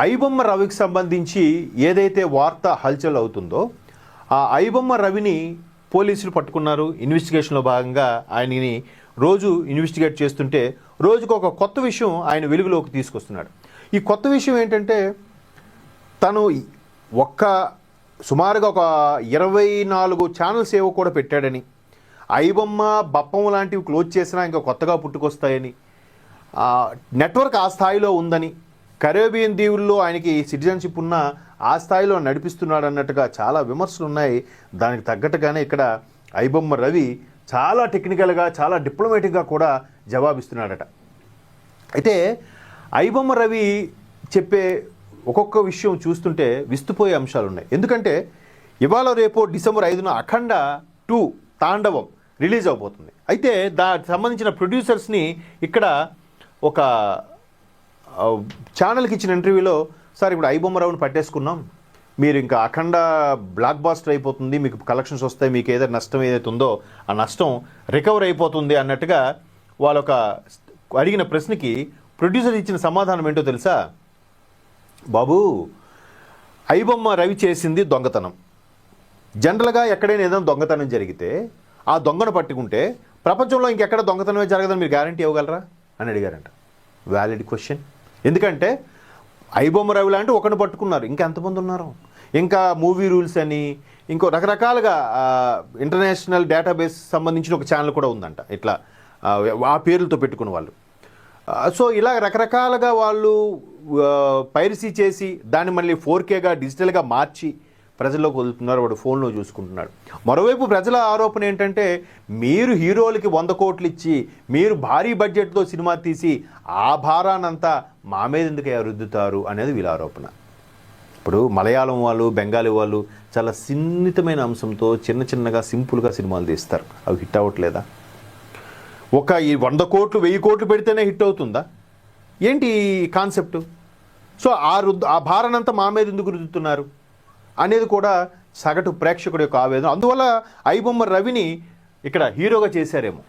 ఐబొమ్మ రవికి సంబంధించి ఏదైతే వార్త హల్చల్ అవుతుందో ఆ ఐబొమ్మ రవిని పోలీసులు పట్టుకున్నారు. ఇన్వెస్టిగేషన్లో భాగంగా ఆయనని రోజు ఇన్వెస్టిగేట్ చేస్తుంటే రోజుకు ఒక కొత్త విషయం ఆయన వెలుగులోకి తీసుకొస్తున్నాడు. ఈ కొత్త విషయం ఏంటంటే తను సుమారుగా ఒక 24 ఛానల్స్ ఏవో కూడా పెట్టాడని, ఐబొమ్మ బప్పం లాంటివి క్లోజ్ చేసినా ఇంకా కొత్తగా పుట్టుకొస్తాయని, నెట్వర్క్ ఆ స్థాయిలో ఉందని, కరేబియన్ దీవుల్లో ఆయనకి సిటిజన్షిప్ ఉన్న ఆ స్థాయిలో నడిపిస్తున్నాడు అన్నట్టుగా చాలా విమర్శలు ఉన్నాయి. దానికి తగ్గట్టుగానే ఇక్కడ ఐబొమ్మ రవి చాలా టెక్నికల్గా చాలా డిప్లొమాటిక్గా కూడా జవాబిస్తున్నాడట. అయితే ఐబొమ్మ రవి చెప్పే ఒక్కొక్క విషయం చూస్తుంటే విస్తుపోయే అంశాలు ఉన్నాయి. ఎందుకంటే ఇవాళ రేపు డిసెంబర్ 5న అఖండ 2 తాండవం రిలీజ్ అవబోతుంది. అయితే దానికి సంబంధించిన ప్రొడ్యూసర్స్ని ఇక్కడ ఒక ఛానల్కి ఇచ్చిన ఇంటర్వ్యూలో, సార్ ఇప్పుడు ఐబొమ్మ రవిని పట్టేసుకున్నాం, మీరు ఇంకా అఖండ బ్లాక్ బాస్టర్ అయిపోతుంది, మీకు కలెక్షన్స్ వస్తాయి, మీకు ఏదైనా నష్టం ఏదైతే ఉందో ఆ నష్టం రికవర్ అయిపోతుంది అన్నట్టుగా వాళ్ళొక అడిగిన ప్రశ్నకి ప్రొడ్యూసర్ ఇచ్చిన సమాధానం ఏంటో తెలుసా? బాబు, ఐబొమ్మ రవి చేసింది దొంగతనం. జనరల్గా ఎక్కడైనా ఏదైనా దొంగతనం జరిగితే ఆ దొంగను పట్టుకుంటే ప్రపంచంలో ఇంకెక్కడ దొంగతనమే జరగదని మీరు గ్యారంటీ ఇవ్వగలరా అని అడిగారంట. Valid question. ఎందుకంటే ఐబొమ్మ రవి లాంటి ఒకరిని పట్టుకున్నారు, ఇంకెంతమంది ఉన్నారు? ఇంకా మూవీ రూల్స్ అని ఇంకో రకరకాలుగా ఇంటర్నేషనల్ డేటాబేస్ సంబంధించిన ఒక ఛానల్ కూడా ఉందంట, ఇట్లా ఆ పేర్లతో పెట్టుకున్న వాళ్ళు. సో ఇలా రకరకాలుగా వాళ్ళు పైరసీ చేసి దాన్ని మళ్ళీ 4Kగా డిజిటల్గా మార్చి ప్రజల్లోకి వదులుతున్నారు, వాడు ఫోన్లో చూసుకుంటున్నాడు. మరోవైపు ప్రజల ఆరోపణ ఏంటంటే మీరు హీరోలకి 100 కోట్లు ఇచ్చి మీరు భారీ బడ్జెట్తో సినిమా తీసి ఆ భారానంతా మా మీద ఎందుకు రుద్దుతారు అనేది వీళ్ళ ఆరోపణ. ఇప్పుడు మలయాళం వాళ్ళు, బెంగాలీ వాళ్ళు చాలా సున్నితమైన అంశంతో చిన్నగా సింపుల్గా సినిమాలు తీస్తారు, అవి హిట్ అవ్వట్లేదా? ఒక ఈ 100 కోట్లు 1000 కోట్లు పెడితేనే హిట్ అవుతుందా? ఏంటి కాన్సెప్టు? సో ఆ భారానంతా మా మీద ఎందుకు రుద్దుతున్నారు అనేది కూడా సగటు ప్రేక్షకుడి యొక్క ఆవేదన. అందువల్ల ఐబొమ్మ రవిని ఇక్కడ హీరోగా చేశారేమో.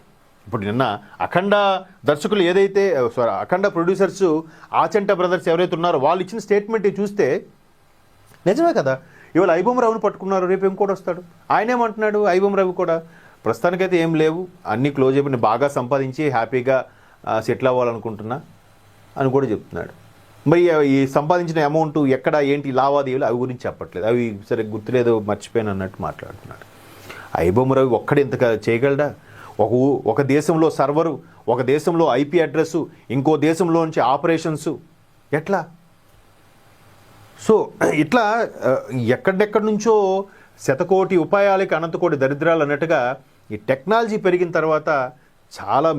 ఇప్పుడు నిన్న అఖండ దర్శకులు ఏదైతే అఖండ ప్రొడ్యూసర్స్ ఆచంట బ్రదర్స్ ఎవరైతే ఉన్నారో వాళ్ళు ఇచ్చిన స్టేట్మెంట్ చూస్తే నిజమే కదా. ఇవాళ ఐబొమ్మ రవిని పట్టుకున్నారు, రేపు ఇంకోటి వస్తాడు. ఆయనేమంటున్నాడు, ఐబొమ్మ రవి కూడా ప్రస్తుతానికైతే ఏం లేవు, అన్నీ క్లోజ్ అయిపోయి బాగా సంపాదించి హ్యాపీగా సెటిల్ అవ్వాలనుకుంటున్నా అని కూడా చెప్తున్నాడు. మరి ఈ సంపాదించిన అమౌంట్ ఎక్కడ ఏంటి లావాదేవీలు అవి గురించి చెప్పట్లేదు, అవి సరే గుర్తులేదు మర్చిపోయాను అన్నట్టు మాట్లాడుతున్నాడు. ఐబొమ్మ రవి ఒక్కడే ఇంత చేయగలడా? ఒక దేశంలో సర్వరు, ఒక దేశంలో IP అడ్రస్సు, ఇంకో దేశంలో నుంచి ఆపరేషన్స్ ఎట్లా? సో ఇట్లా ఎక్కడెక్కడి నుంచో శతకోటి ఉపాయాలకి అనంతకోటి దరిద్రాలు అన్నట్టుగా ఈ టెక్నాలజీ పెరిగిన తర్వాత చాలా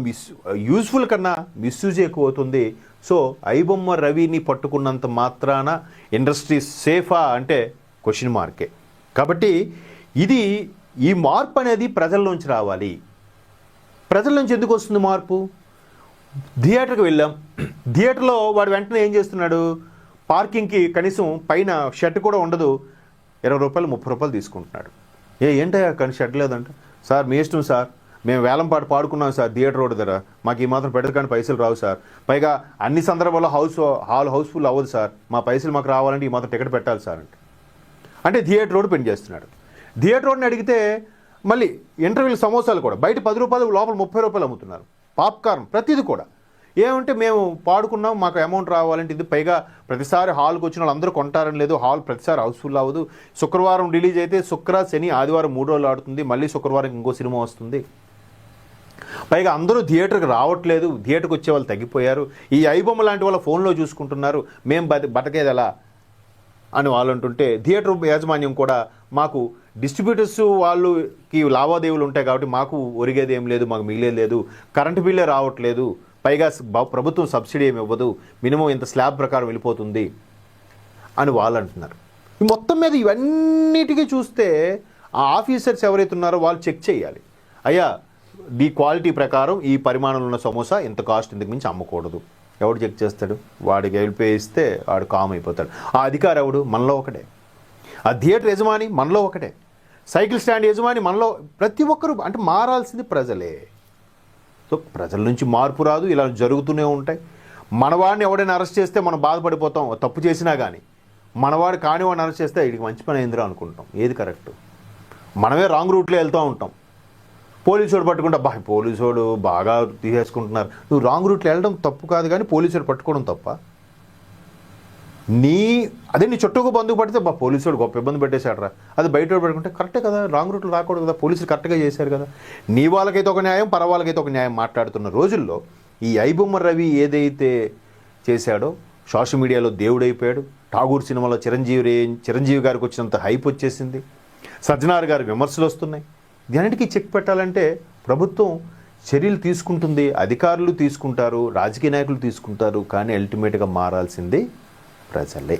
యూజ్ఫుల్ కన్నా మిస్యూజ్ ఎక్కువ అవుతుంది. సో ఐబొమ్మ రవిని పట్టుకున్నంత మాత్రాన ఇండస్ట్రీ సేఫా అంటే క్వశ్చన్ మార్కే. కాబట్టి ఈ మార్పు అనేది ప్రజల్లోంచి రావాలి. ప్రజల నుంచి ఎందుకు వస్తుంది మార్పు? థియేటర్కి వెళ్ళాం, థియేటర్లో వాడు వెంటనే ఏం చేస్తున్నాడు, పార్కింగ్కి కనీసం పైన షర్ట్ కూడా ఉండదు, 20 రూపాయలు 30 రూపాయలు తీసుకుంటున్నాడు. ఏంటయ్యా కానీ షర్ట్ లేదంట. సార్ మీ ఇష్టం సార్, మేము వేలంపాటు పాడుకున్నాం సార్ థియేటర్ రోడ్ దగ్గర, మాకు ఈ మాత్రం పెడదు కానీ పైసలు రావు సార్, పైగా అన్ని సందర్భాల్లో హౌస్ఫుల్ అవ్వదు సార్, మా పైసలు మాకు రావాలంటే ఈ మాత్రం టికెట్ పెట్టాలి సార్ అంటే థియేటర్ రోడ్ పెన్ చేస్తున్నాడు. థియేటర్ రోడ్ని అడిగితే మళ్ళీ ఇంటర్వ్యూలు సమోసాలు కూడా బయట 10 రూపాయలు లోపల 30 రూపాయలు అమ్ముతున్నారు, పాప్కార్న్ ప్రతిదీ కూడా. ఏమంటే మేము పాడుకున్నాం మాకు అమౌంట్ రావాలంటే ఇది, పైగా ప్రతిసారి హాల్కి వచ్చిన వాళ్ళు అందరూ కొంటారని లేదు, హాల్ ప్రతిసారి హౌస్ఫుల్ అవ్వదు, శుక్రవారం రిలీజ్ అయితే శని ఆదివారం 3 రోజులు ఆడుతుంది, మళ్ళీ శుక్రవారం ఇంకో సినిమా వస్తుంది, పైగా అందరూ థియేటర్కి రావట్లేదు, థియేటర్కి వచ్చే వాళ్ళు తగ్గిపోయారు, ఈ ఐబొమ్మ లాంటి వాళ్ళ ఫోన్లో చూసుకుంటున్నారు, మేము బతకేది ఎలా అని వాళ్ళు అంటుంటే థియేటర్ యాజమాన్యం కూడా మాకు డిస్ట్రిబ్యూటర్స్ వాళ్ళకి లావాదేవీలు ఉంటాయి కాబట్టి మాకు ఒరిగేది ఏం లేదు, మాకు మిగిలేదు లేదు, కరెంటు బిల్లే రావట్లేదు, పైగా ప్రభుత్వం సబ్సిడీ ఏమి ఇవ్వదు, మినిమం ఇంత స్లాబ్ ప్రకారం వెళ్ళిపోతుంది అని వాళ్ళు అంటున్నారు. మొత్తం మీద ఇవన్నిటికీ చూస్తే ఆ ఆఫీసర్స్ ఎవరైతే ఉన్నారో వాళ్ళు చెక్ చేయాలి. అయ్యా ఈ క్వాలిటీ ప్రకారం ఈ పరిమాణంలో ఉన్న సమోసా ఇంత కాస్ట్ ఇంతకు మించి అమ్మకూడదు. ఎవడు చెక్ చేస్తాడు? వాడికి వెళ్ళిపోయిస్తే వాడు కామ్ అయిపోతాడు. ఆ అధికారి ఎవడు? మనలో ఒకటే. ఆ థియేటర్ యజమాని మనలో ఒకటే. సైకిల్ స్టాండ్ యజమాని మనలో, ప్రతి ఒక్కరు. అంటే మారాల్సింది ప్రజలే. సో ప్రజల నుంచి మార్పు రాదు, ఇలా జరుగుతూనే ఉంటాయి. మనవాడిని ఎవడైనా అరెస్ట్ చేస్తే మనం బాధపడిపోతాం, తప్పు చేసినా కానీ. మనవాడు కానివాడిని అరెస్ట్ చేస్తే వీడికి మంచి పని అయిందిరా అనుకుంటాం. ఏది కరెక్ట్? మనమే రాంగ్ రూట్లో వెళ్తూ ఉంటాం. పోలీసుడు పట్టుకుంటే పోలీసుడు బాగా తీసేసుకుంటున్నారు. నువ్వు రాంగ్ రూట్లో వెళ్ళడం తప్పు కాదు, కానీ పోలీసుడు పట్టుకోవడం తప్ప. నీ చుట్టూకు బంధువు పడితే పోలీసుడు గొప్ప ఇబ్బంది పెట్టేశాడరా, అది బయట పెట్టుకుంటే కరెక్టే కదా, రాంగ్ రూట్లో రాకూడదు కదా, పోలీసులు కరెక్ట్గా చేశారు కదా. నీ వాళ్ళకైతే ఒక న్యాయం, పరవాళ్ళకైతే ఒక న్యాయం మాట్లాడుతున్న రోజుల్లో ఈ ఐబొమ్మ రవి ఏదైతే చేశాడో సోషల్ మీడియాలో దేవుడైపోయాడు. ఠాగూర్ సినిమాలో చిరంజీవి గారికి వచ్చినంత హైప్ వచ్చేసింది. సజ్జనార్ గారి విమర్శలు వస్తున్నాయి. దీనికి చెక్ పెట్టాలంటే ప్రభుత్వం చర్యలు తీసుకుంటుంది, అధికారులు తీసుకుంటారు, రాజకీయ నాయకులు తీసుకుంటారు, కానీ అల్టిమేట్గా మారాల్సింది ప్రజలే.